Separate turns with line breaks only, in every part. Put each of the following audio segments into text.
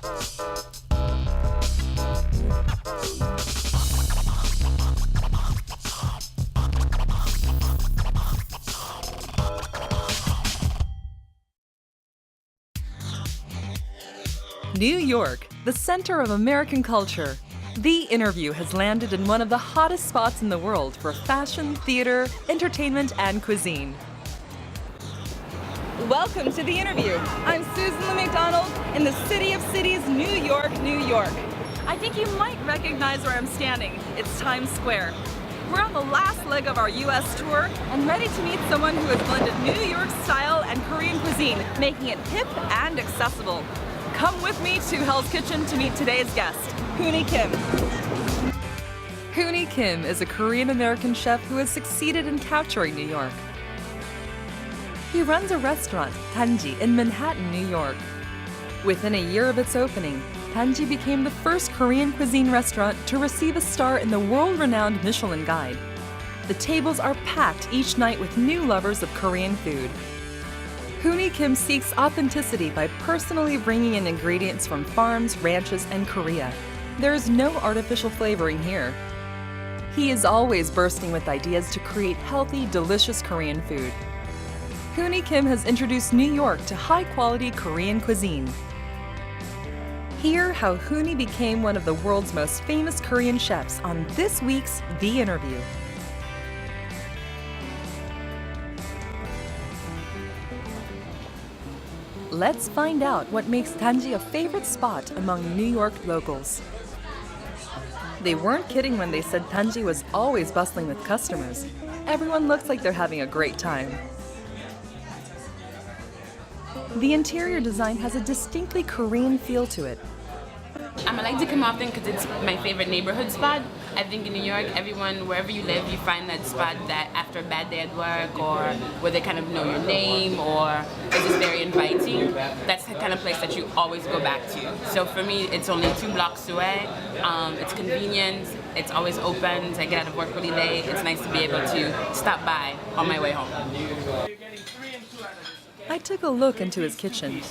New York, the center of American culture. The Interview has landed in one of the hottest spots in the world for fashion, theater, entertainment, and cuisine. Welcome to The Interview. I'm Susan Lee McDonald in the city of cities, New York, New York. I think you might recognize where I'm standing. It's Times Square. We're on the last leg of our US tour and ready to meet someone who has blended New York style and Korean cuisine, making it hip and accessible. Come with me to Hell's Kitchen to meet today's guest, Hooni Kim. Hooni Kim is a Korean-American chef who has succeeded in capturing New York. He runs a restaurant, Danji, in Manhattan, New York. Within a year of its opening, Danji became the first Korean cuisine restaurant to receive a star in the world-renowned Michelin Guide. The tables are packed each night with new lovers of Korean food. Hooni Kim seeks authenticity by personally bringing in ingredients from farms, ranches, and Korea. There is no artificial flavoring here. He is always bursting with ideas to create healthy, delicious Korean food. Hooni Kim has introduced New York to high-quality Korean cuisine. Hear how Hooni became one of the world's most famous Korean chefs on this week's The Interview. Let's find out what makes Danji a favorite spot among New York locals. They weren't kidding when they said Danji was always bustling with customers. Everyone looks like they're having a great time. The interior design has a distinctly Korean feel to it.
I like to come often because it's my favorite neighborhood spot. I think in New York, everyone, wherever you live, you find that spot that after a bad day at work or where they kind of know your name or it's just very inviting. That's the kind of place that you always go back to. So for me, it's only 2 blocks away. It's convenient. It's always open. I get out of work really late. It's nice to be able to stop by on my way home.
I took a look into his kitchen.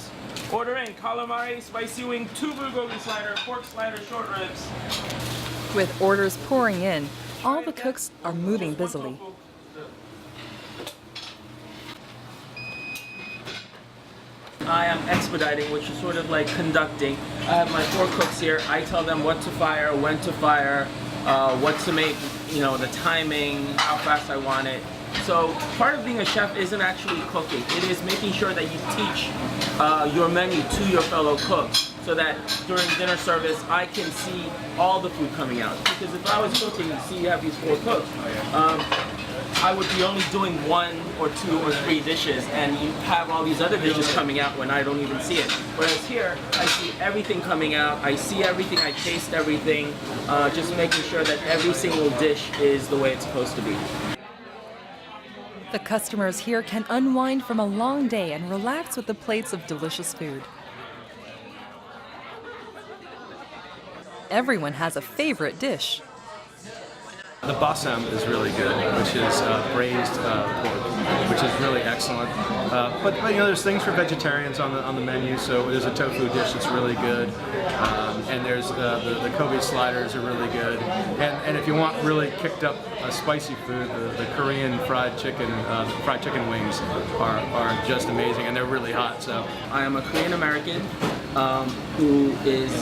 Order in calamari, spicy wing, 2 bulgogi slider, pork slider, short ribs.
With orders pouring in, all the cooks are moving busily.
I am expediting, which is sort of like conducting. I have my 4 cooks here. I tell them what to fire, when to fire, what to make, the timing, how fast I want it. So part of being a chef isn't actually cooking. It is making sure that you teach your menu to your fellow cooks so that during dinner service I can see all the food coming out. Because if I was cooking, see you have these 4 cooks, I would be only doing 1 or 2 or 3 dishes and you have all these other dishes coming out when I don't even see it. Whereas here, I see everything coming out, I see everything, I taste everything, just making sure that every single dish is the way it's supposed to be.
The customers here can unwind from a long day and relax with the plates of delicious food. Everyone has a favorite dish.
The basam is really good, which is braised pork, which is really excellent. But there's things for vegetarians on the menu. So there's a tofu dish that's really good, and there's the Kobe sliders are really good. And if you want really kicked up spicy food, the Korean fried chicken wings are just amazing, and they're really hot. So
I am a Korean American who is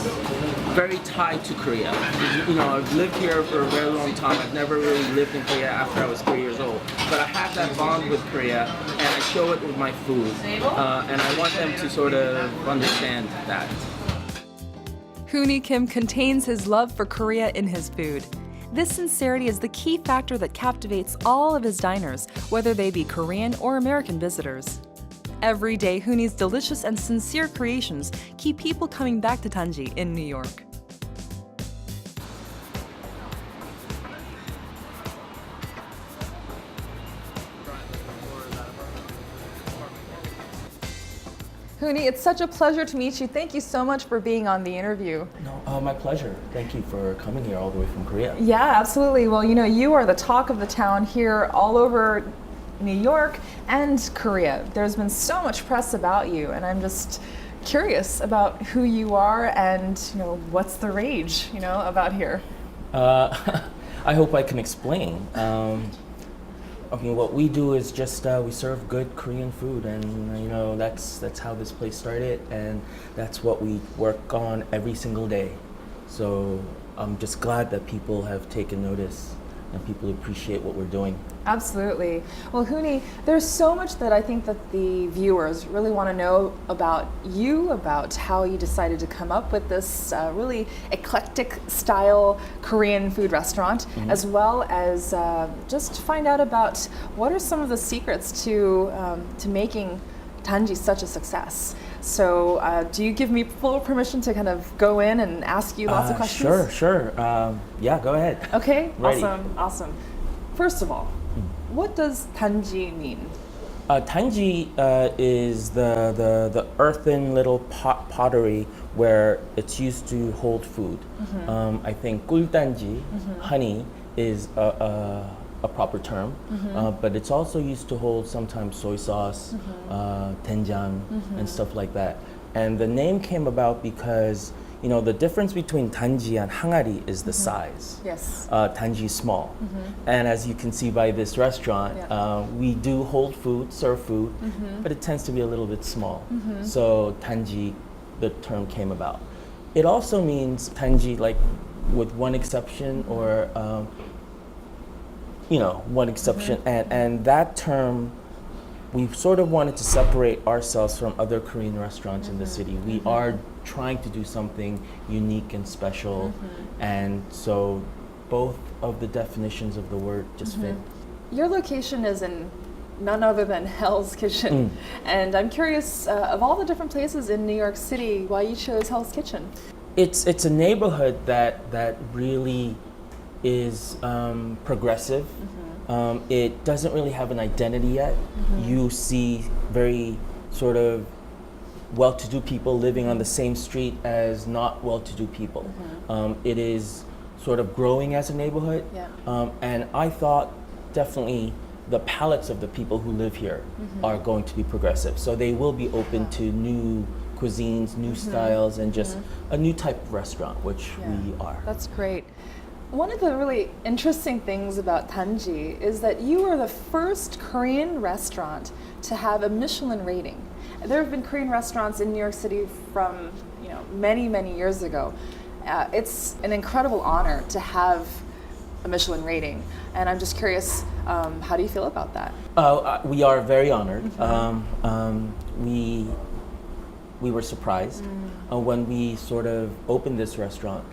very tied to Korea. I've lived here for a very long time. I've never really lived in Korea after I was 3 years old. But I have that bond with Korea, and I show it with my food. And I want them to sort of understand that.
Hooni Kim contains his love for Korea in his food. This sincerity is the key factor that captivates all of his diners, whether they be Korean or American visitors. Every day, Hooni's delicious and sincere creations keep people coming back to Danji in New York. Hooni, it's such a pleasure to meet you. Thank you so much for being on The Interview.
No, my pleasure. Thank you for coming here all the way from Korea.
Yeah, absolutely. Well, you are the talk of the town here all over New York and Korea. There's been so much press about you, and I'm just curious about who you are and what's the rage about here.
I hope I can explain. What we do is just we serve good Korean food, and that's how this place started, and that's what we work on every single day. So I'm just glad that people have taken notice and people appreciate what we're doing.
Absolutely. Well, Hooni, there's so much that I think that the viewers really want to know about you, about how you decided to come up with this really eclectic style Korean food restaurant, as well as just find out about what are some of the secrets to making Danji such a success. So do you give me full permission to kind of go in and ask you lots of questions?
Sure. Yeah, go ahead.
Okay,
Ready.
Awesome. First of all, what does Danji mean?
Danji is the earthen little pottery where it's used to hold food. I think 꿀단지, honey, is a proper term, but it's also used to hold sometimes soy sauce, doenjang, and stuff like that. And the name came about because the difference between Danji and 항아리 is the size.
Yes.
Danji is small, and as you can see by this restaurant, we do hold food, serve food, but it tends to be a little bit small. So Danji, the term came about. It also means Danji, like with one exception, or one exception, and that term, we sort of wanted to separate ourselves from other Korean restaurants in the city. We are trying to do something unique and special, and so both of the definitions of the word just fit.
Your location is in none other than Hell's Kitchen, and I'm curious, of all the different places in New York City, why you chose Hell's Kitchen?
It's a neighborhood that really is progressive. It doesn't really have an identity yet. You see very sort of well-to-do people living on the same street as not well-to-do people. It is sort of growing as a neighborhood, and I thought definitely the palates of the people who live here are going to be progressive. So they will be open to new cuisines, new styles, and just a new type of restaurant, which we are.
That's great. One of the really interesting things about Danji is that you are the first Korean restaurant to have a Michelin rating. There have been Korean restaurants in New York City from many, many years ago. It's an incredible honor to have a Michelin rating, and I'm just curious, how do you feel about that?
We are very honored. We were surprised when we sort of opened this restaurant.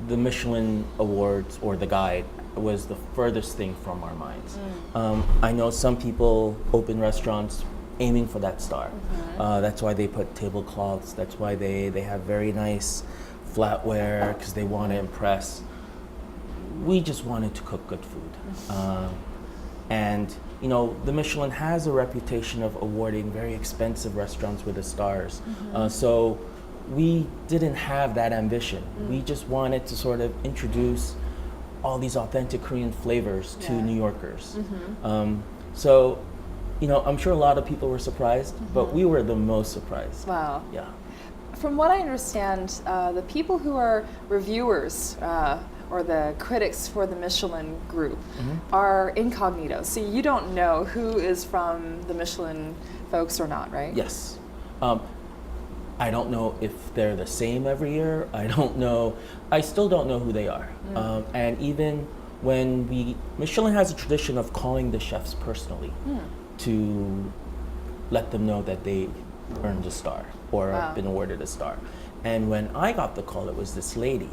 The Michelin Awards or the guide was the furthest thing from our minds. I know some people open restaurants aiming for that star. That's why they put tablecloths. That's why they have very nice flatware, because they want to impress. We just wanted to cook good food. And the Michelin has a reputation of awarding very expensive restaurants with the stars. So we didn't have that ambition. We just wanted to sort of introduce all these authentic Korean flavors to New Yorkers. So, I'm sure a lot of people were surprised, but we were the most surprised.
Wow.
Yeah.
From what I understand, the people who are reviewers or the critics for the Michelin group are incognito. So you don't know who is from the Michelin folks or not, right?
Yes. I don't know if they're the same every year. I still don't know who they are. And even when Michelin has a tradition of calling the chefs personally to let them know that they earned a star or been awarded a star. And when I got the call, it was this lady.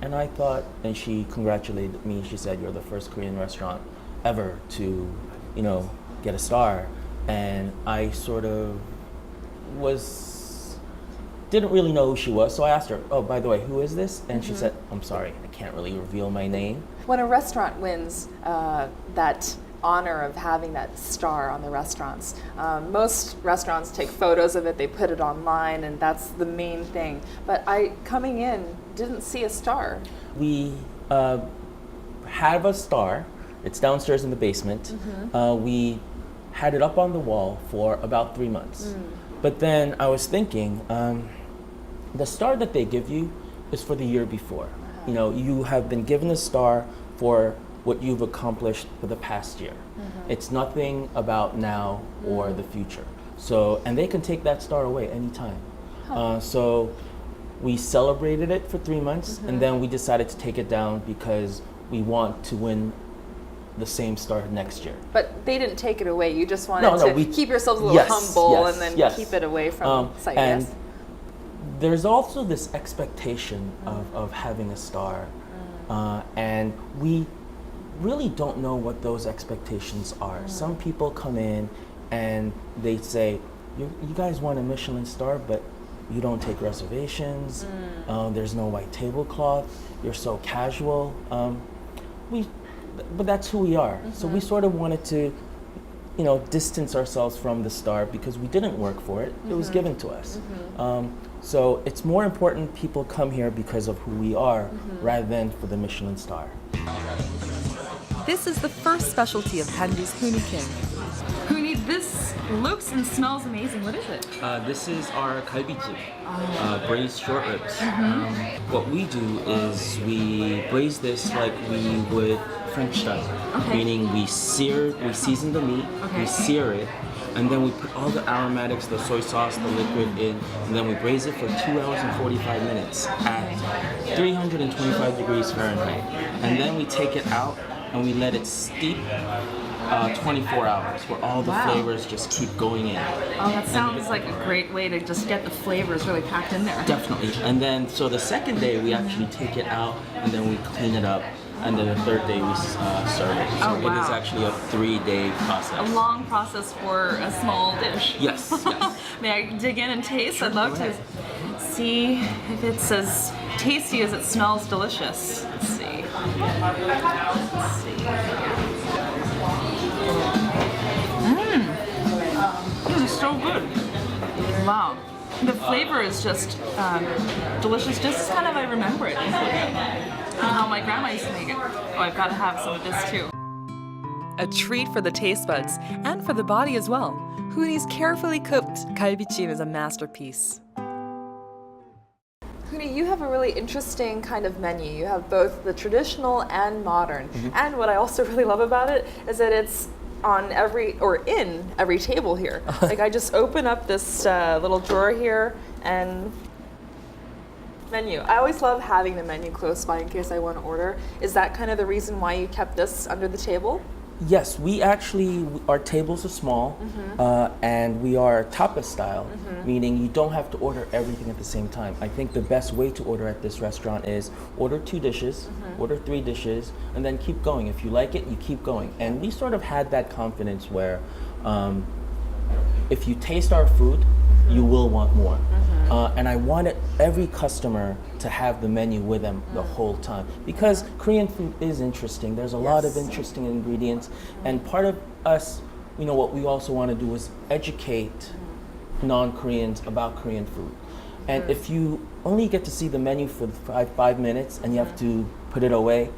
And I thought, and she congratulated me. She said, "You're the first Korean restaurant ever to, get a star." And I sort of didn't really know who she was, so I asked her, "Oh, by the way, who is this?" And she said, "I'm sorry, I can't really reveal my name."
When a restaurant wins that honor of having that star on the restaurants, most restaurants take photos of it, they put it online, and that's the main thing. But I, coming in, didn't see a star.
We have a star. It's downstairs in the basement. We had it up on the wall for about 3 months. But then I was thinking, the star that they give you is for the year before. You know, you have been given a star for what you've accomplished for the past year. It's nothing about now or the future. So, and they can take that star away anytime. So we celebrated it for 3 months, and then we decided to take it down because we want to win the same star next year.
But they didn't take it away. You just wanted to keep yourselves a little
Yes,
humble
yes,
and then
yes.
keep it away from sight.
And
Yes.
there's also this expectation of having a star, and we really don't know what those expectations are. Some people come in and they say, you guys want a Michelin star, but you don't take reservations, there's no white tablecloth, you're so casual. But that's who we are. So we sort of wanted to, you know, distance ourselves from the star because we didn't work for it. It was given to us. So it's more important people come here because of who we are rather than for the Michelin star.
This is the first specialty of Danji's Hooni Kim. Hooni, this looks and smells amazing. What is it?
This is our galbichi, braised short ribs. What we do is we braise this like we would French style, meaning we season the meat, we sear it, and then we put all the aromatics, the soy sauce, the liquid in, and then we braise it for 2 hours and 45 minutes at 325 degrees Fahrenheit. And then we take it out and we let it steep 24 hours, where all the flavors just keep going in.
Oh, that sounds like a great way to just get the flavors really packed in there.
Definitely. And then, so the second day we actually take it out and then we clean it up. And then the third day we serve it. So it is actually a 3-day process.
A long process for a small dish.
Yes, yes.
May I dig in and taste? I'd love to see if it's as tasty as it smells delicious. Let's see. Let's see. This is so good. Wow. The flavor is just delicious, just as kind of I remember it. And how my grandma used to make it. Oh, I've got to have some of this too. A treat for the taste buds and for the body as well. Hooni's carefully cooked galbichi is a masterpiece. Hooni, you have a really interesting kind of menu. You have both the traditional and modern. And what I also really love about it is that it's on in every table here. Like I just open up this little drawer here and menu. I always love having the menu close by in case I want to order. Is that kind of the reason why you kept this under the table?
Yes, our tables are small, and we are tapas style, meaning you don't have to order everything at the same time. I think the best way to order at this restaurant is order 2 dishes, order 3 dishes, and then keep going. If you like it, you keep going. And we sort of had that confidence where if you taste our food, you will want more. And I wanted every customer to have the menu with them the whole time because Korean food is interesting. There's a lot of interesting ingredients, and part of us, you know, what we also want to do is educate non-Koreans about Korean food. And if you only get to see the menu for 5 minutes and you have to put it away,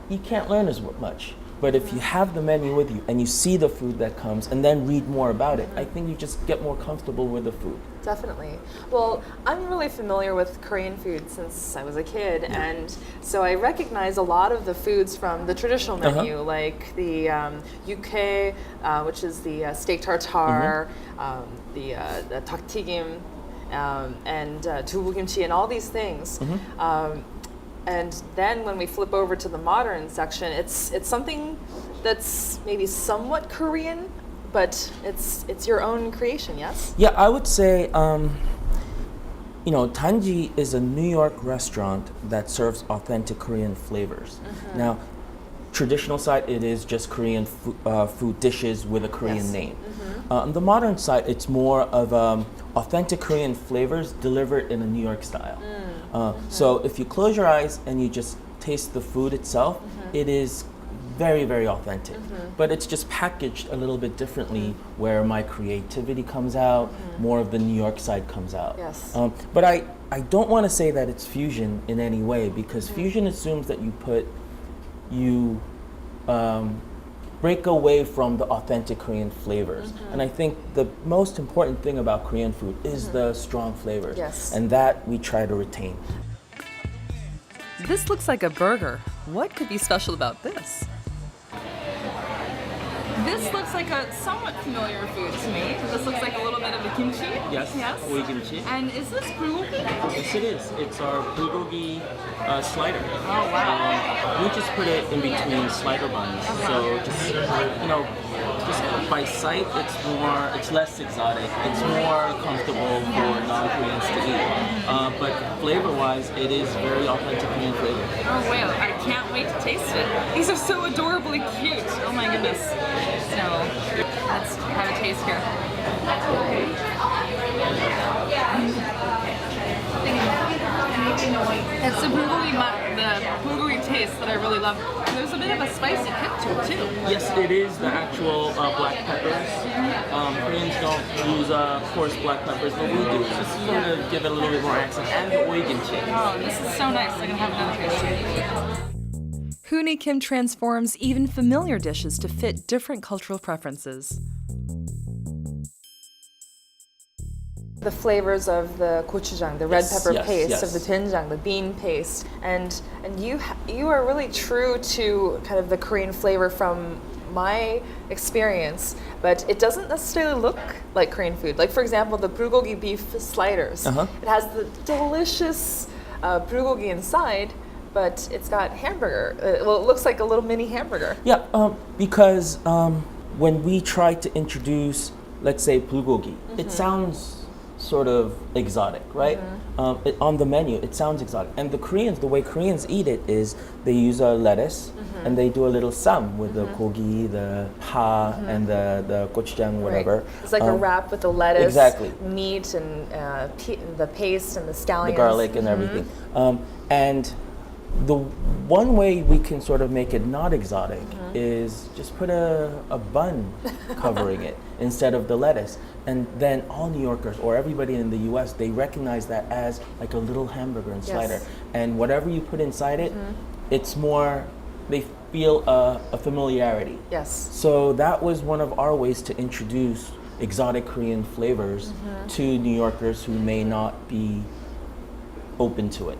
you can't learn as much. But if you have the menu with you and you see the food that comes and then read more about it, I think you just get more comfortable with the food.
Definitely. Well, I'm really familiar with Korean food since I was a kid, and so I recognize a lot of the foods from the traditional menu, like the yuke, which is the steak tartare, the taktigim, and dubugimchi, and all these things. And then when we flip over to the modern section, it's something that's maybe somewhat Korean, but it's your own creation, yes?
Yeah, I would say, you know, Danji is a New York restaurant that serves authentic Korean flavors. Now, traditional side, it is just Korean food dishes with a Korean name. On the modern side, it's more of authentic Korean flavors delivered in a New York style. So if you close your eyes and you just taste the food itself, it is very, very authentic. But it's just packaged a little bit differently where my creativity comes out, more of the New York side comes out.
Yes.
But I don't want to say that it's fusion in any way because fusion assumes that you break away from the authentic Korean flavors. And I think the most important thing about Korean food is the strong flavors.
Yes.
And that we try to retain.
This looks like a burger. What could be special about this? This looks like a somewhat familiar food to me. This looks like a little bit of a kimchi.
Yes,
Yes.
kimchi.
And is this bulgogi?
Yes, it is. It's our bulgogi slider.
Oh, wow.
We just put it in between slider buns. So just just by sight, it's less exotic. It's more comfortable for non-Koreans to eat. But flavor-wise, it is very authentic Korean flavor.
Oh, wow. I can't wait to taste it. These are so adorably cute. Oh, my goodness. So, let's have a taste here. It's the bulgogi taste that I really love. There's a bit of a spicy kick to it too.
Yes, it is the actual black peppers. Koreans don't use coarse black peppers, but we do. Just to sort of give it a little bit more accent. And the oiginchi.
Oh, this is so nice. I can have another taste. Hooni Kim transforms even familiar dishes to fit different cultural preferences. The flavors of the gochujang, the red pepper paste, of the doenjang, the bean paste, and you are really true to kind of the Korean flavor from my experience, but it doesn't necessarily look like Korean food. Like for example, the bulgogi beef sliders. It has the delicious bulgogi inside, but it's got hamburger. Well, it looks like a little mini hamburger.
Yeah, because when we try to introduce, let's say, bulgogi, it sounds sort of exotic, right? On the menu, it sounds exotic. And the way Koreans eat it is they use a lettuce and they do a little sam with the gogi, the pa, and the gochujang, whatever.
Right. It's like a wrap with the lettuce,
exactly,
meat, and the paste and the scallions.
The garlic and everything. And the one way we can sort of make it not exotic is just put a bun covering it instead of the lettuce. And then all New Yorkers or everybody in the US, they recognize that as like a little hamburger and slider. And whatever you put inside it, it's more, they feel a familiarity.
Yes.
So that was one of our ways to introduce exotic Korean flavors to New Yorkers who may not be open to it.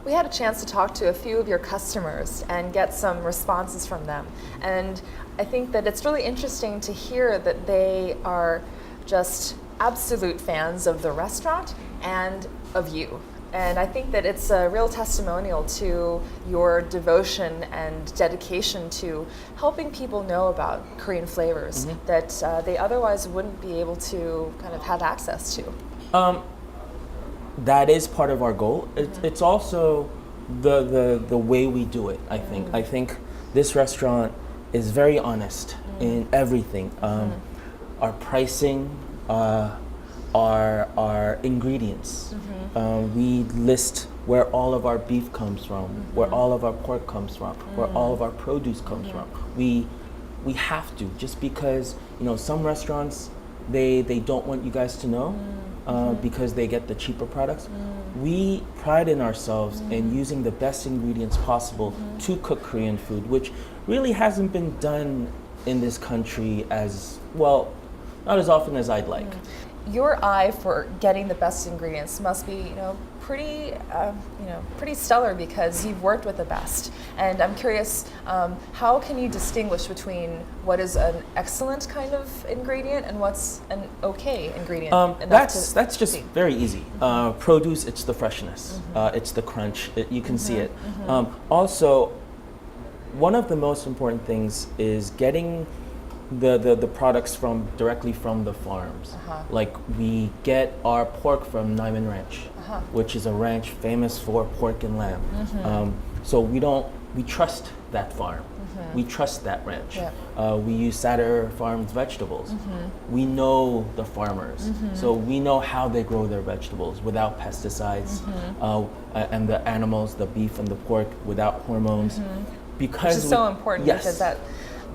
We had a chance to talk to a few of your customers and get some responses from them. And I think that it's really interesting to hear that they are just absolute fans of the restaurant and of you. And I think that it's a real testimonial to your devotion and dedication to helping people know about Korean flavors that they otherwise wouldn't be able to kind of have access to.
That is part of our goal. It's also the way we do it, I think. I think this restaurant is very honest in everything. Our pricing, our ingredients. We list where all of our beef comes from, where all of our pork comes from, where all of our produce comes from. We have to, just because some restaurants they don't want you guys to know because they get the cheaper products. We pride in ourselves in using the best ingredients possible to cook Korean food, which really hasn't been done in this country as well, not as often as I'd like.
Your eye for getting the best ingredients must be, pretty stellar because you've worked with the best. And I'm curious, how can you distinguish between what is an excellent kind of ingredient and what's an okay ingredient?
That's just very easy. Produce, it's the freshness, it's the crunch. You can see it. Also, one of the most important things is getting the products directly from the farms. Like we get our pork from Nyman Ranch, which is a ranch famous for pork and lamb. So we trust that farm. We trust that ranch. We use Satter Farms vegetables. We know the farmers, so we know how they grow their vegetables without pesticides, and the animals, the beef and the pork, without hormones. Because
which is so important, because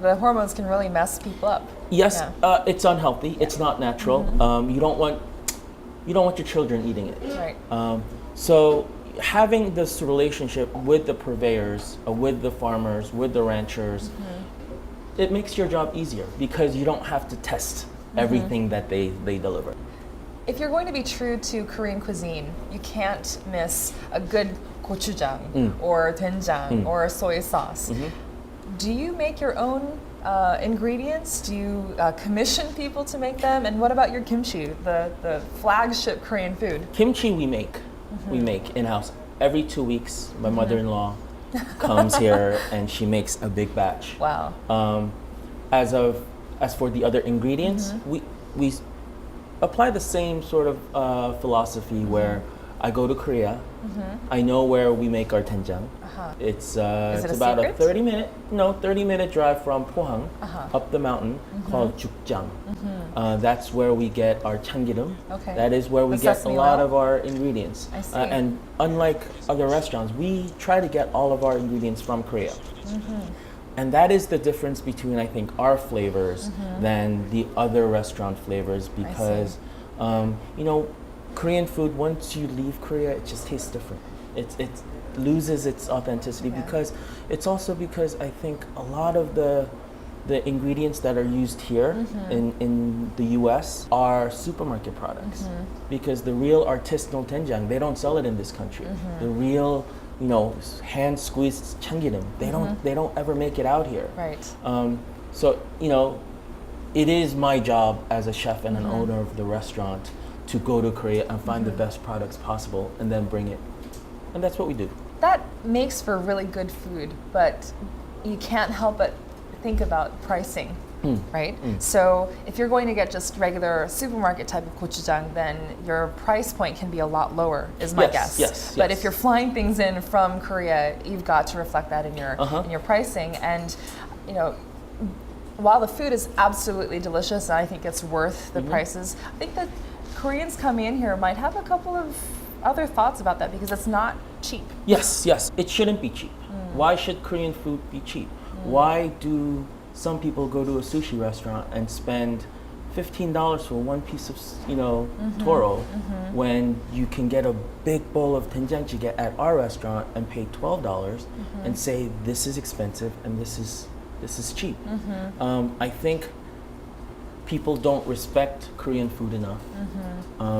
the hormones can really mess people up.
Yes, it's unhealthy. It's not natural. You don't want your children eating it.
Right.
So having this relationship with the purveyors, with the farmers, with the ranchers, it makes your job easier because you don't have to test everything that they deliver.
If you're going to be true to Korean cuisine, you can't miss a good gochujang or doenjang or soy sauce. Do you make your own ingredients? Do you commission people to make them? And what about your kimchi, the flagship Korean food?
Kimchi we make in-house. Every 2 weeks, my mother-in-law comes here and she makes a big batch.
Wow.
As for the other ingredients, we apply the same sort of philosophy where I go to Korea, I know where we make our doenjang. It's about
secret?
a 30-minute drive from Pohang up the mountain called Jukjang. That's where we get our changirum.
Okay.
That is where we
The
get a
sesame
lot
oil?
of our ingredients.
I see.
And unlike other restaurants, we try to get all of our ingredients from Korea. And that is the difference between, I think, our flavors than the other restaurant flavors because, Korean food, once you leave Korea, it just tastes different. It loses its authenticity because I think a lot of the ingredients that are used here in the US are supermarket products because the real artisanal doenjang, they don't sell it in this country. The real hand squeezed changirum, they don't ever make it out here.
Right.
So it is my job as a chef and an owner of the restaurant to go to Korea and find the best products possible and then bring it. And that's what we do.
That makes for really good food, but you can't help but think about pricing, right? So if you're going to get just regular supermarket type of gochujang, then your price point can be a lot lower, is my guess.
Yes.
But if you're flying things in from Korea, you've got to reflect that in your pricing. And while the food is absolutely delicious, and I think it's worth the prices, I think that Koreans coming in here might have a couple of other thoughts about that because it's not cheap.
Yes, it shouldn't be cheap. Why should Korean food be cheap? Why do some people go to a sushi restaurant and spend $15 for one piece of, toro when you can get a big bowl of doenjang jjigae at our restaurant and pay $12 and say this is expensive and this is cheap? I think people don't respect Korean food enough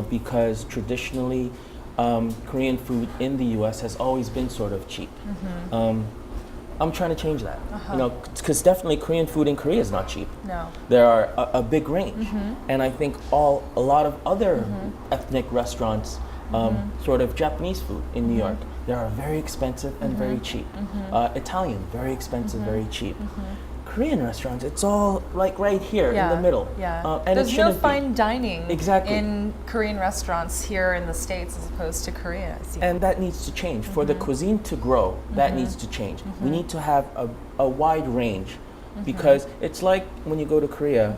because traditionally Korean food in the U.S. has always been sort of cheap. I'm trying to change that, because definitely Korean food in Korea is not cheap.
No.
There are a big range, and I think a lot of other ethnic restaurants, sort of Japanese food in New York, they are very expensive and very cheap. Italian, very expensive, very cheap. Korean restaurants, it's all like right here in the middle.
Yeah.
And
There's
it
no
shouldn't
fine dining
Exactly.
in Korean restaurants here in the States as opposed to Korea. I see.
And that needs to change. For the cuisine to grow, that needs to change. We need to have a wide range because it's like when you go to Korea,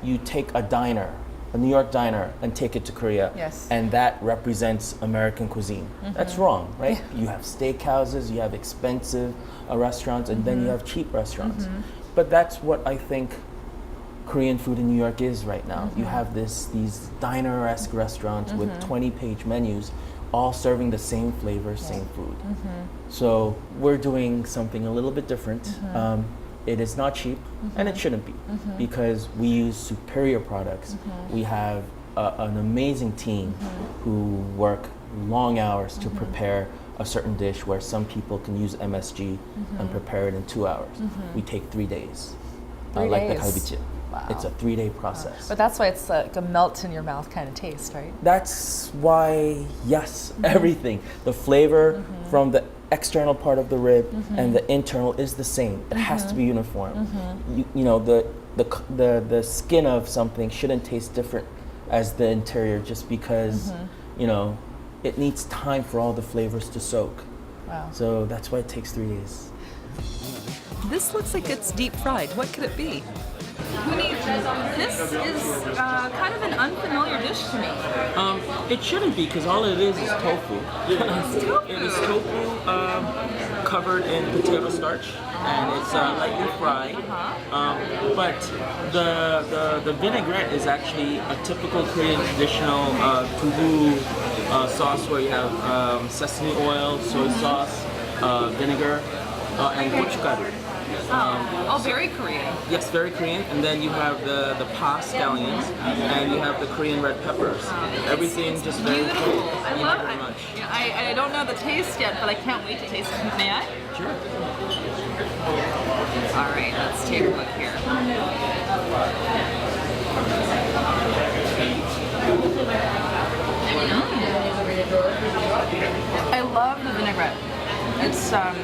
you take a diner, a New York diner, and take it to Korea.
Yes.
And that represents American cuisine. That's wrong, right? You have steakhouses, you have expensive restaurants, and then you have cheap restaurants. But that's what I think Korean food in New York is right now. You have these diner-esque restaurants with 20-page menus, all serving the same flavor, same food. So we're doing something a little bit different. It is not cheap, and it shouldn't be, because we use superior products. We have an amazing team who work long hours to prepare a certain dish where some people can use MSG and prepare it in 2 hours. We take 3 days.
3
like the
days.
galbichi.
Wow.
It's a 3-day process.
But that's why it's like a melt in your mouth kind of taste, right?
That's why, yes, everything. The flavor from the external part of the rib and the internal is the same. It has to be uniform. The skin of something shouldn't taste different as the interior just because, it needs time for all the flavors to soak.
Wow.
So that's why it takes 3 days.
This looks like it's deep fried. What could it be? Hooni, this is kind of an unfamiliar dish to me.
It shouldn't be because all it is tofu. It is tofu covered in potato starch and it's lightly fried. But the vinaigrette is actually a typical Korean traditional dubu sauce where you have sesame oil, soy sauce, vinegar, and gochugaru.
Oh, very Korean.
Yes, very Korean. And then you have the pa scallions, and you have the Korean red peppers. Everything just very
Beautiful.
Korean.
I
Thank you
love
very
it.
much.
I don't know the taste yet, but I can't wait to taste it. May I?
Sure.
All right, let's take a look here. I love the vinaigrette. It's and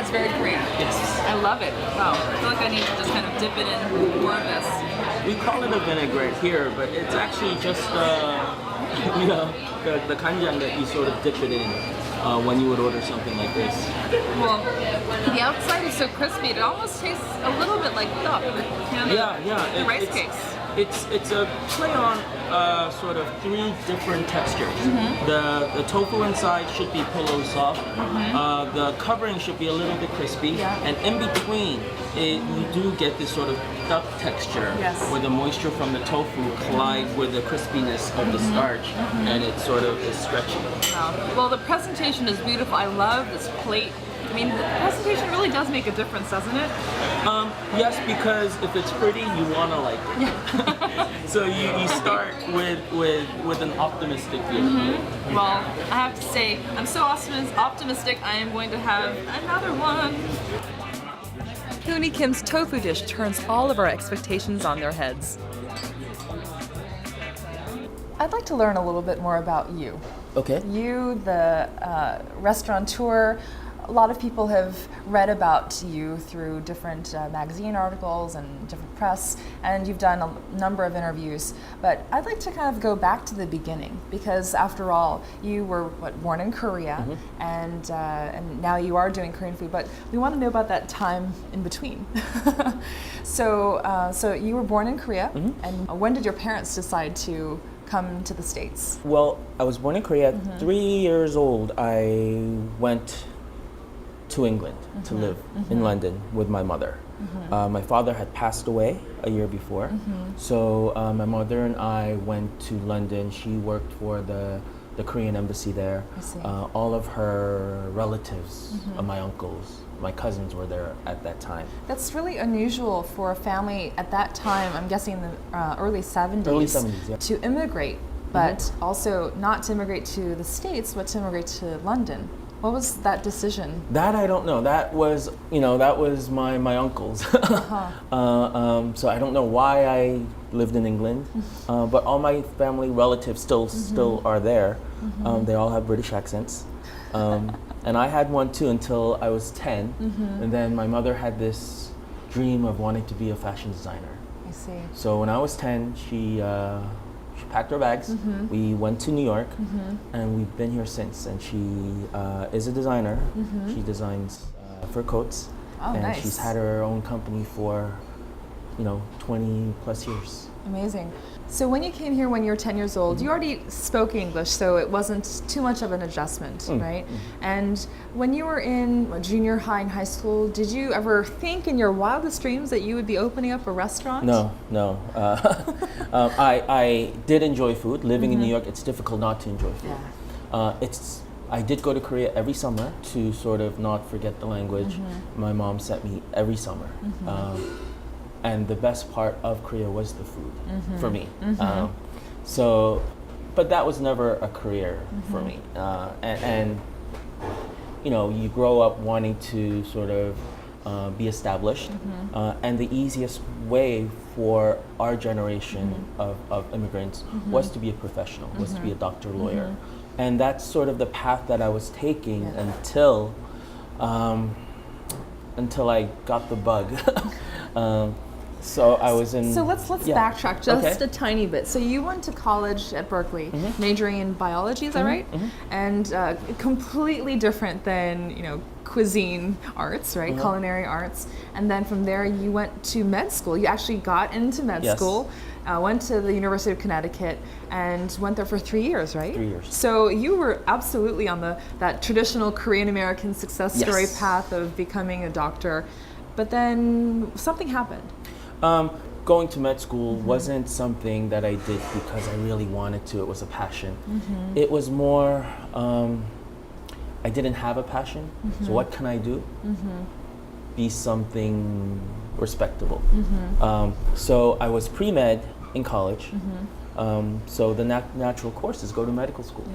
it's very Korean.
Yes.
I love it. Wow. I feel like I need to just kind of dip it in more of this.
We call it a vinaigrette here, but it's actually just the kanjang that you sort of dip it in when you would order something like this.
Well, the outside is so crispy. It almost tastes a little bit like duck.
Yeah.
The rice cakes.
It's a play on sort of three different textures. The tofu inside should be pillow soft. The covering should be a little bit crispy,
Yeah.
and in between, you do get this sort of duck texture,
Yes.
where the moisture from the tofu collides with the crispiness of the starch, and it sort of is stretchy.
Wow. Well, the presentation is beautiful. I love this plate. I mean, the presentation really does make a difference, doesn't it?
Yes, because if it's pretty, you want to like it. So you start with an optimistic view.
Well, I have to say, I'm so optimistic. I am going to have another one. Hooni Kim's tofu dish turns all of our expectations on their heads. I'd like to learn a little bit more about you.
Okay.
You, the restaurateur. A lot of people have read about you through different magazine articles and different press, and you've done a number of interviews. But I'd like to kind of go back to the beginning, because after all, you were born in Korea, and now you are doing Korean food. But we want to know about that time in between. So you were born in Korea, and when did your parents decide to come to the States?
Well, I was born in Korea. At 3 years old, I went to England to live in London with my mother. My father had passed away a year before, so my mother and I went to London. She worked for the Korean embassy there.
I see.
All of her relatives, my uncles, my cousins were there at that time.
That's really unusual for a family at that time, I'm guessing in the early 70s,
Early 70s, yeah.
to immigrate, but also not to immigrate to the States, but to immigrate to London. What was that decision?
That I don't know. That was, that was my uncle's. So I don't know why I lived in England, but all my family relatives still are there. They all have British accents. And I had one too until I was 10. And then my mother had this dream of wanting to be a fashion designer.
I see.
So when I was 10, she packed her bags. We went to New York, and we've been here since. And she is a designer. She designs fur coats,
Oh,
and
nice.
she's had her own company for 20 plus years.
Amazing. So when you came here when you were 10 years old, you already spoke English, so it wasn't too much of an adjustment, right? And when you were in junior high and high school, did you ever think in your wildest dreams that you would be opening up a restaurant?
No. I did enjoy food. Living in New York, it's difficult not to enjoy food.
Yeah.
I did go to Korea every summer to sort of not forget the language. My mom sent me every summer. And the best part of Korea was the food for me. But that was never a career for me. And you grow up wanting to sort of be established. And the easiest way for our generation of immigrants was to be a professional, was to be a doctor, lawyer. And that's sort of the path that I was taking until I got the bug. So I was in.
So let's backtrack just a tiny bit. So you went to college at Berkeley, majoring in biology, is that right? And completely different than cuisine arts, right? Culinary arts. And then from there you went to med school. You actually got into med school. Went to the University of Connecticut and went there for 3 years, right?
3 years.
So you were absolutely on that traditional Korean American success story path of becoming a doctor, but then something happened.
Going to med school wasn't something that I did because I really wanted to. It was a passion. It was more, I didn't have a passion, so what can I do? be something respectable. So I was pre-med in college. So the natural course is go to medical school.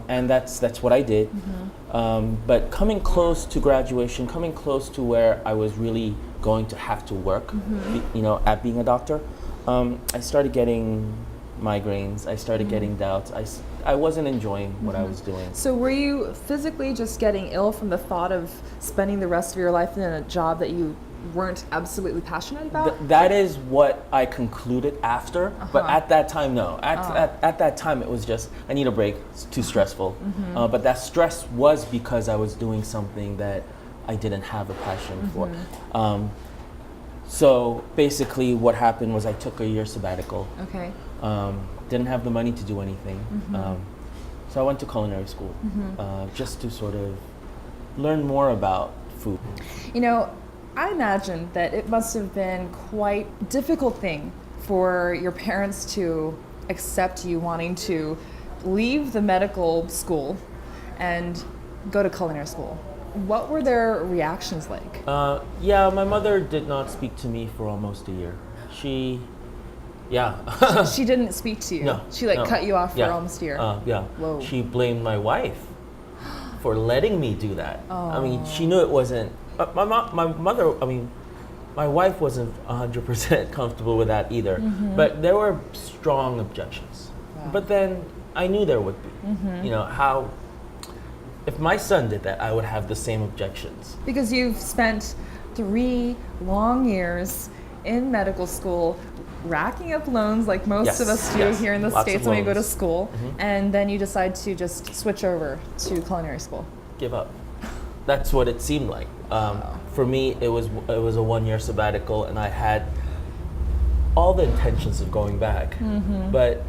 And that's what I did. But coming close to graduation, coming close to where I was really going to have to work, at being a doctor, I started getting migraines. I started getting doubts. I wasn't enjoying what I was doing.
So were you physically just getting ill from the thought of spending the rest of your life in a job that you weren't absolutely passionate about?
That is what I concluded after, but at that time, no. At that time, it was just, I need a break, it's too stressful. But that stress was because I was doing something that I didn't have a passion for. So basically what happened was I took a year sabbatical.
Okay.
Didn't have the money to do anything. So I went to culinary school just to sort of learn more about food.
I imagine that it must have been quite a difficult thing for your parents to accept you wanting to leave the medical school and go to culinary school. What were their reactions like?
My mother did not speak to me for almost a year. She
didn't speak to you?
No.
She cut you off for almost a year?
Whoa. She blamed my wife for letting me do that. I mean, she knew it wasn't, my wife wasn't 100% comfortable with that either, but there were strong objections. Wow. But then I knew there would be. If my son did that, I would have the same objections.
Because you've spent 3 long years in medical school, racking up loans like most of us do here in the States when we go to school, and then you decide to just switch over to culinary school.
Give up. That's what it seemed like. For me, it was a 1-year sabbatical, and I had all the intentions of going back, but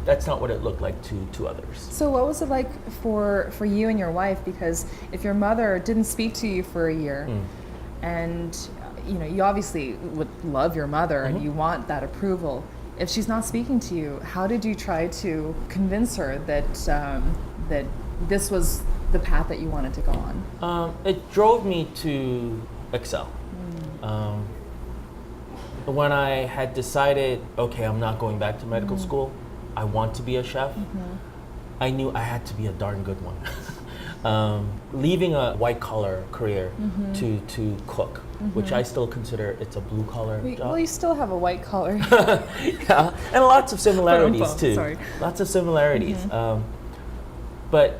that's not what it looked like to others.
So what was it like for you and your wife? Because if your mother didn't speak to you for a year, and you obviously would love your mother and you want that approval. If she's not speaking to you, how did you try to convince her that that this was the path that you wanted to go on?
It drove me to excel. When I had decided, okay, I'm not going back to medical school, I want to be a chef, I knew I had to be a darn good one. Leaving a white-collar career to cook, which I still consider it's a blue-collar job.
Well, you still have a white collar.
Yeah, and lots of similarities too.
Sorry.
Lots of similarities. But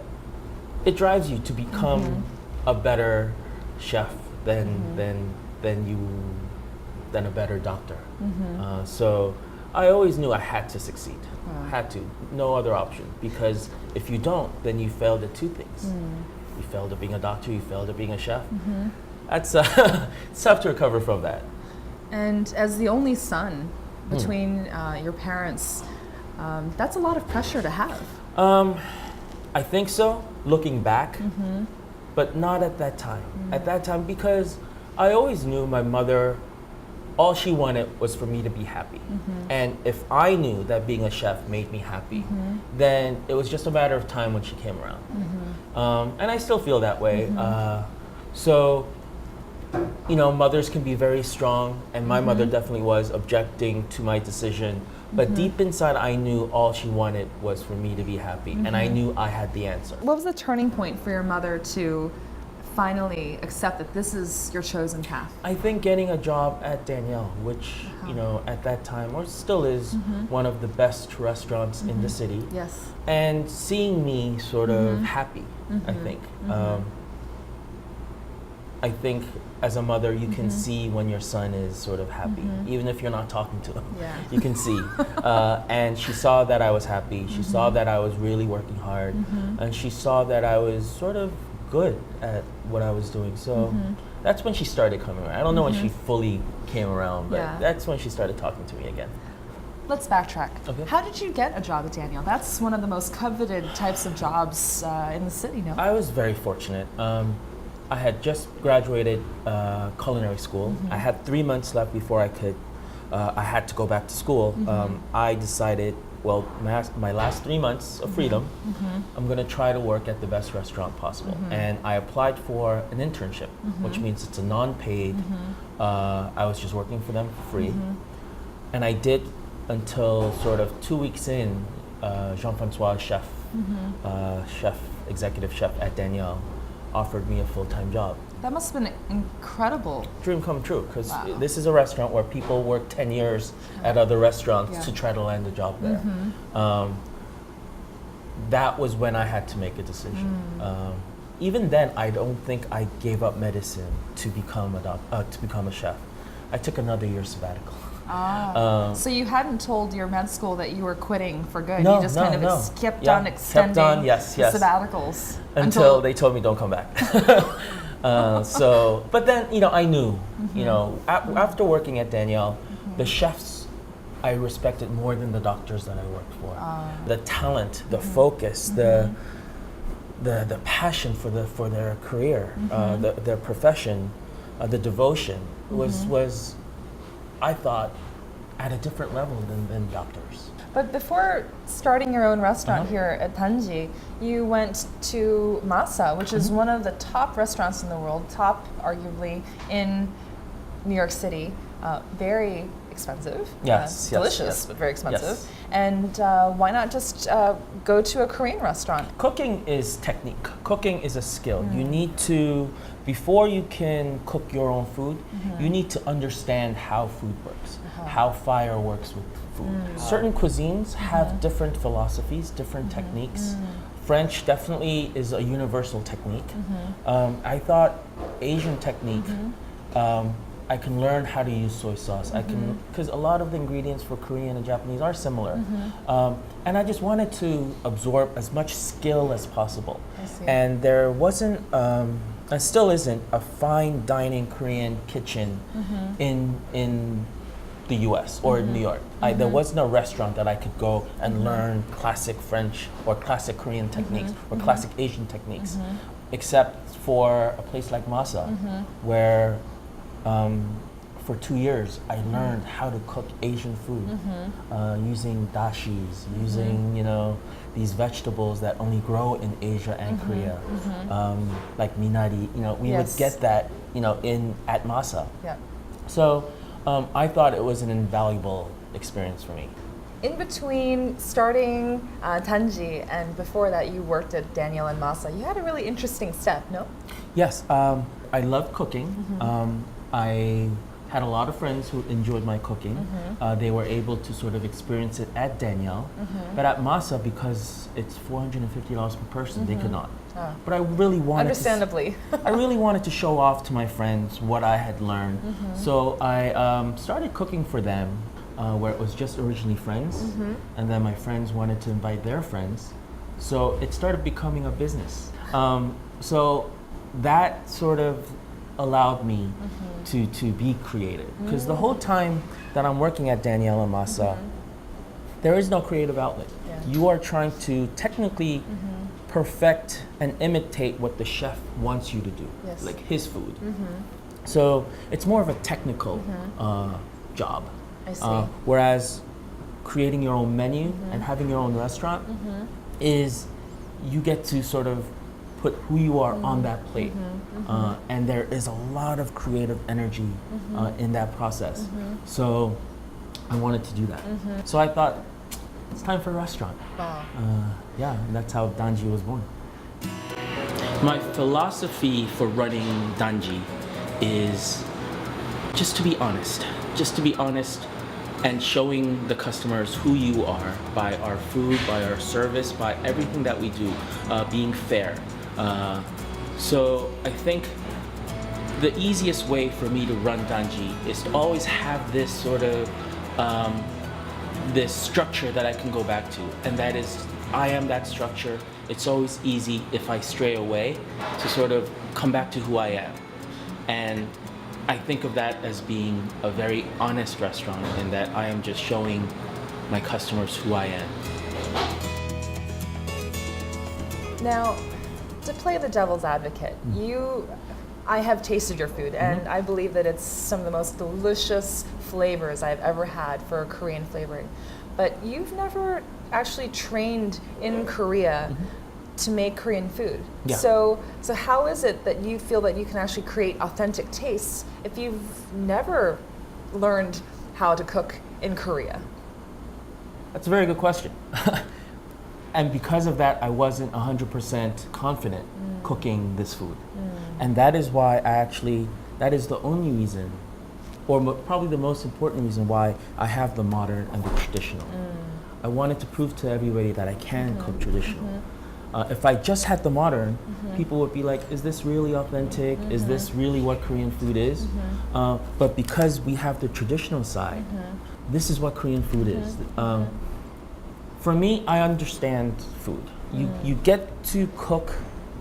it drives you to become a better chef than a better doctor. So I always knew I had to succeed. Had to, no other option. Because if you don't, then you failed at 2 things. You failed at being a doctor, you failed at being a chef. That's it's tough to recover from that.
And as the only son between your parents, that's a lot of pressure to have.
I think so, looking back, but not at that time. At that time, because I always knew my mother, all she wanted was for me to be happy. And if I knew that being a chef made me happy, then it was just a matter of time when she came around. And I still feel that way. So, mothers can be very strong, and my mother definitely was objecting to my decision. But deep inside, I knew all she wanted was for me to be happy, and I knew I had the answer.
What was the turning point for your mother to finally accept that this is your chosen path?
I think getting a job at Danielle, which at that time, or still is, one of the best restaurants in the city.
Yes.
And seeing me sort of happy, I think. I think as a mother, you can see when your son is sort of happy, even if you're not talking to him.
Yeah.
You can see. And she saw that I was happy. She saw that I was really working hard. And she saw that I was sort of good at what I was doing. So that's when she started coming around. I don't know when she fully came around, but that's when she started talking to me again.
Let's backtrack.
Okay.
How did you get a job at Danielle? That's one of the most coveted types of jobs in the city, no?
I was very fortunate. I had just graduated culinary school. I had 3 months left before I could I had to go back to school, I decided, well, my last 3 months of freedom, I'm gonna try to work at the best restaurant possible. And I applied for an internship, which means it's a non-paid, I was just working for them for free. And I did until sort of 2 weeks in, Jean-Francois, executive chef at Daniel, offered me a full-time job.
That must have been incredible.
Dream come true, because
Wow.
this is a restaurant where people work 10 years at other restaurants to try to land a job there. That was when I had to make a decision. Even then, I don't think I gave up medicine to become a chef. I took another year sabbatical.
So you hadn't told your med school that you were quitting for good.
No,
You just
no,
kind of
no.
kept
Yeah,
on
kept
extending
on, yes,
the
yes.
sabbaticals
Until they told me don't come back. But then, I knew, after working at Daniel, the chefs I respected more than the doctors that I worked for. The talent, the focus, the passion for their career, their profession, the devotion was, I thought, at a different level than doctors.
But before starting your own restaurant here at Danji, you went to Masa, which is one of the top restaurants in the world, top arguably in New York City. Very expensive.
Yes,
delicious,
yes.
but very expensive.
Yes.
And why not just go to a Korean restaurant?
Cooking is technique. Cooking is a skill. You need to, before you can cook your own food, you need to understand how food works, how fire works with food. Certain cuisines have different philosophies, different techniques. French definitely is a universal technique. I thought Asian technique, I can learn how to use soy sauce. I can, because a lot of the ingredients for Korean and Japanese are similar. And I just wanted to absorb as much skill as possible.
I see.
And there wasn't, and still isn't, a fine dining Korean kitchen in the US or in New York. There wasn't a restaurant that I could go and learn classic French or classic Korean techniques or classic Asian techniques, except for a place like Masa, where for 2 years I learned how to cook Asian food using dashis, using these vegetables that only grow in Asia and Korea, like minari. We would get that at Masa.
Yeah.
So I thought it was an invaluable experience for me.
In between starting Danji and before that you worked at Daniel and Masa, you had a really interesting step, no?
Yes, I love cooking. I had a lot of friends who enjoyed my cooking. They were able to sort of experience it at Daniel. But at Masa, because it's $450 per person, they could not. But I really wanted
Understandably.
I really wanted to show off to my friends what I had learned. So I started cooking for them, where it was just originally friends. And then my friends wanted to invite their friends. So it started becoming a business. So that sort of allowed me to be creative. Because the whole time that I'm working at Daniel and Masa, there is no creative outlet.
Yeah.
You are trying to technically perfect and imitate what the chef wants you to do,
Yes.
like his food. So it's more of a technical job.
I see.
Whereas creating your own menu and having your own restaurant is you get to sort of put who you are on that plate. And there is a lot of creative energy in that process. So I wanted to do that. So I thought, it's time for a restaurant.
Wow.
And that's how Danji was born.
My philosophy for running Danji is just to be honest. Just to be honest and showing the customers who you are by our food, by our service, by everything that we do, being fair. So I think the easiest way for me to run Danji is to always have this sort of this structure that I can go back to, and that is I am that structure. It's always easy if I stray away to sort of come back to who I am. And I think of that as being a very honest restaurant in that I am just showing my customers who I am.
Now, to play the devil's advocate, I have tasted your food and I believe that it's some of the most delicious, flavors I've ever had for Korean flavoring. But you've never actually trained in Korea to make Korean food.
Yeah.
So how is it that you feel that you can actually create authentic tastes if you've never learned how to cook in Korea?
That's a very good question. And because of that, I wasn't 100% confident cooking this food. And that is why that is the only reason, or probably the most important reason why I have the modern and the traditional. I wanted to prove to everybody that I can cook traditional. If I just had the modern, people would be like, is this really authentic? Is this really what Korean food is? But because we have the traditional side, this is what Korean food is. For me, I understand food. You get to cook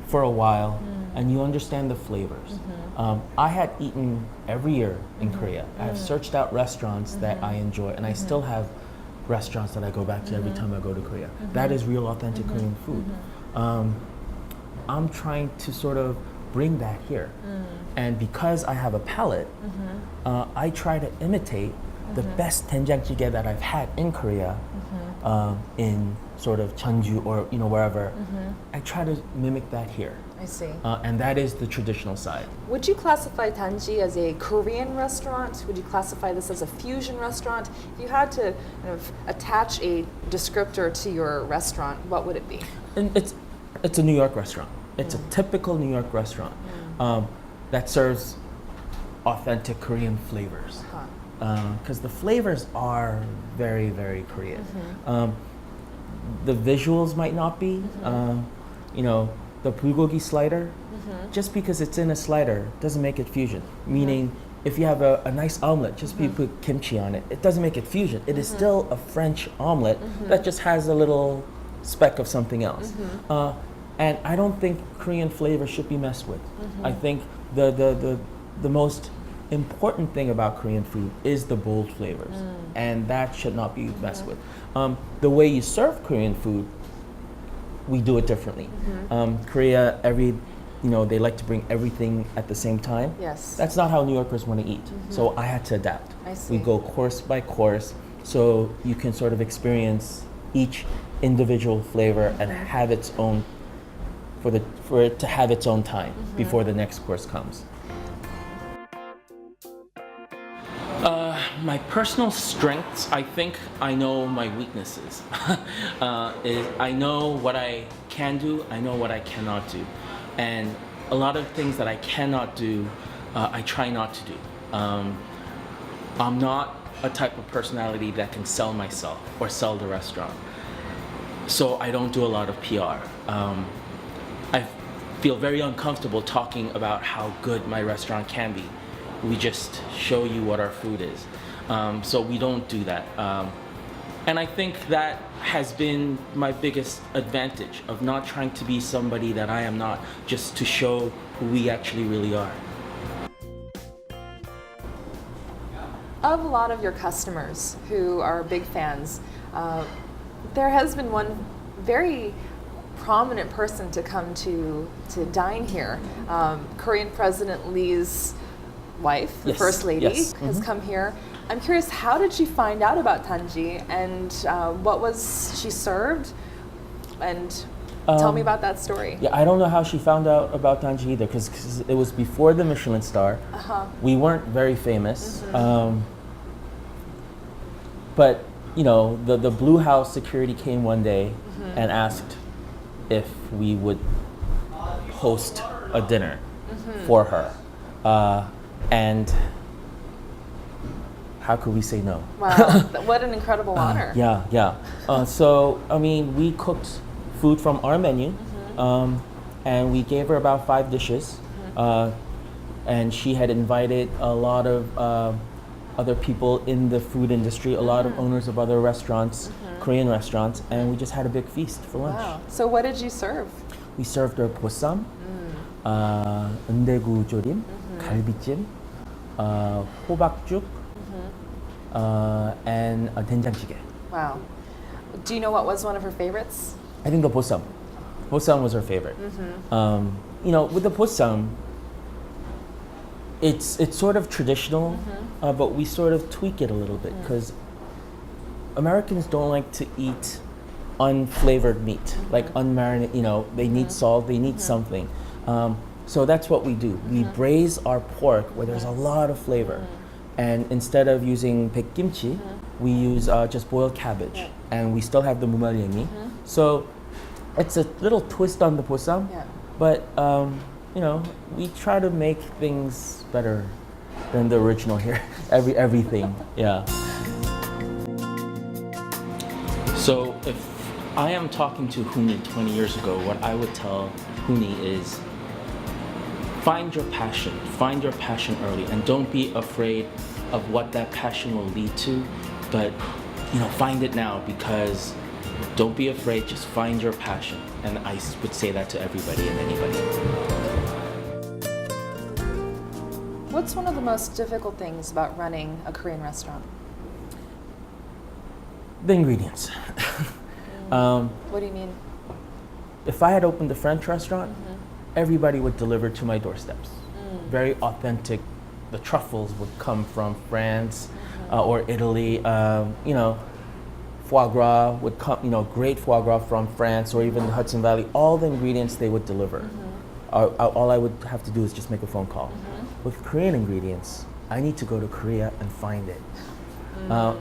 for a while and you understand the flavors. I had eaten every year in Korea. I've searched out restaurants that I enjoy, and I still have restaurants that I go back to every time I go to Korea. That is real authentic Korean food. I'm trying to sort of bring that here. And because I have a palate, I try to imitate the best 된장찌개 that I've had in Korea, in sort of Jeonju or wherever. I try to mimic that here.
I see.
And that is the traditional side.
Would you classify Danji as a Korean restaurant? Would you classify this as a fusion restaurant? If you had to kind of attach a descriptor to your restaurant, what would it be?
And it's a New York restaurant. It's a typical New York restaurant that serves authentic Korean flavors. Because the flavors are very, very Korean. The visuals might not be. The bulgogi slider, just because it's in a slider doesn't make it fusion. Meaning, if you have a nice omelet, just because you put kimchi on it, it doesn't make it fusion. It is still a French omelet that just has a little speck of something else. And I don't think Korean flavor should be messed with. I think the most important thing about Korean food is the bold flavors, and that should not be messed with. The way you serve Korean food, we do it differently. Korea, they like to bring everything at the same time.
Yes.
That's not how New Yorkers want to eat. So I had to adapt.
I see.
We go course by course, so you can sort of experience each individual flavor and have its own, for it to have its own time before the next course comes. My personal strengths, I think I know my weaknesses. I know what I can do, I know what I cannot do. And a lot of things that I cannot do, I try not to do. I'm not a type of personality that can sell myself or sell the restaurant. So I don't do a lot of PR. I feel very uncomfortable talking about how good my restaurant can be. We just show you what our food is. So we don't do that. And I think that has been my biggest advantage of not trying to be somebody that I am not, just to show who we actually really are.
Of a lot of your customers who are big fans, there has been one very prominent person to come to dine here. Korean President Lee's wife, the
Yes,
First Lady,
yes.
has come here. I'm curious, how did she find out about Danji, and what was she served? And tell me about that story.
Yeah, I don't know how she found out about Danji either, because it was before the Michelin star. We weren't very famous. But, the Blue House security came one day and asked if we would host a dinner for her. And how could we say no?
Wow, what an incredible honor.
Yeah. So, we cooked food from our menu, and we gave her about 5 dishes. And she had invited a lot of other people in the food industry, a lot of owners of other restaurants, Korean restaurants, and we just had a big feast for lunch.
Wow. So what did you serve?
We served her 보쌈, 은대구 조림, 갈비찜, 호박죽, and 된장찌개.
Wow. Do you know what was one of her favorites?
I think the 보쌈. Bossam was her favorite. With the bossam, it's sort of traditional, but we sort of tweak it a little bit because Americans don't like to eat unflavored meat, like unmarinated. You know, they need salt, they need something. So that's what we do. We braise our pork where there's a lot of flavor, and instead of using 백김치, we use just boiled cabbage, and we still have the mumalyengi. So it's a little twist on the 보쌈, but you know, we try to make things better than the original here. Everything, yeah. So if I am talking to Hooni 20 years ago, what I would tell Hooni is find your passion early, and don't be afraid of what that passion will lead to, but you know, find it now, because don't be afraid, just find your passion. And I would say that to everybody and anybody.
What's one of the most difficult things about running a Korean restaurant?
The ingredients.
What do you mean?
If I had opened a French restaurant, everybody would deliver to my doorsteps. Very authentic. The truffles would come from France or Italy. You know, foie gras would come, you know, great foie gras from France or even the Hudson Valley. All the ingredients they would deliver. All I would have to do is just make a phone call. With Korean ingredients, I need to go to Korea and find it.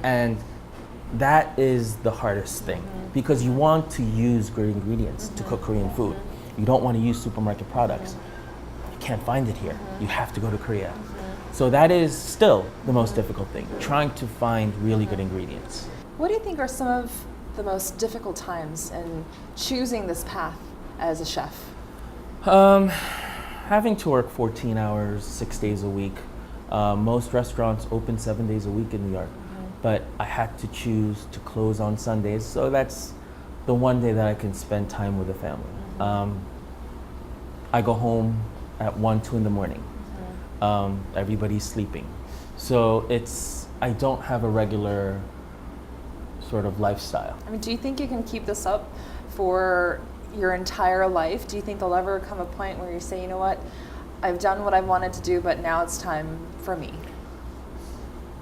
And that is the hardest thing, because you want to use great ingredients to cook Korean food. You don't want to use supermarket products. You can't find it here. You have to go to Korea. So that is still the most difficult thing, trying to find really good ingredients.
What do you think are some of the most difficult times in choosing this path as a chef?
Having to work 14 hours, 6 days a week. Most restaurants open 7 days a week in New York, but I had to choose to close on Sundays, so that's the one day that I can spend time with the family. I go home at 1, 2 in the morning. Everybody's sleeping. So I don't have a regular sort of lifestyle.
I mean, do you think you can keep this up for your entire life? Do you think there'll ever come a point where you say, you know what, I've done what I wanted to do, but now it's time for me?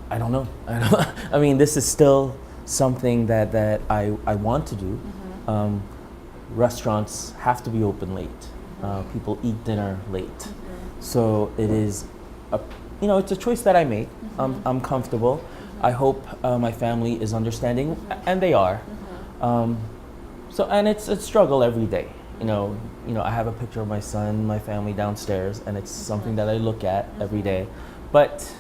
I don't know. I mean, this is still something that I want to do. Restaurants have to be open late. People eat dinner late. So it is, it's a choice that I made. I'm comfortable. I hope my family is understanding, and they are. And it's a struggle every day. You know, I have a picture of my son, my family downstairs, and it's something that I look at every day. But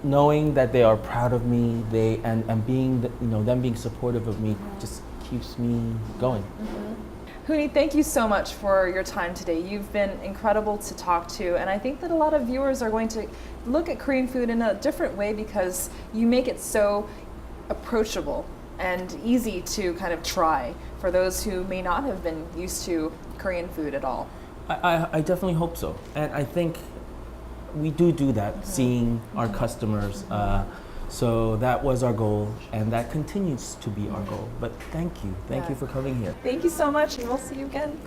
knowing that they are proud of me, and being, them being supportive of me, just keeps me going.
Hooni, thank you so much for your time today. You've been incredible to talk to, and I think that a lot of viewers are going to look at Korean food in a different way because you make it so approachable and easy to kind of try for those who may not have been used to Korean food at all.
I definitely hope so, and I think we do that, seeing our customers. So that was our goal, and that continues to be our goal. But thank you for coming here.
Thank you so much, and we'll see you again.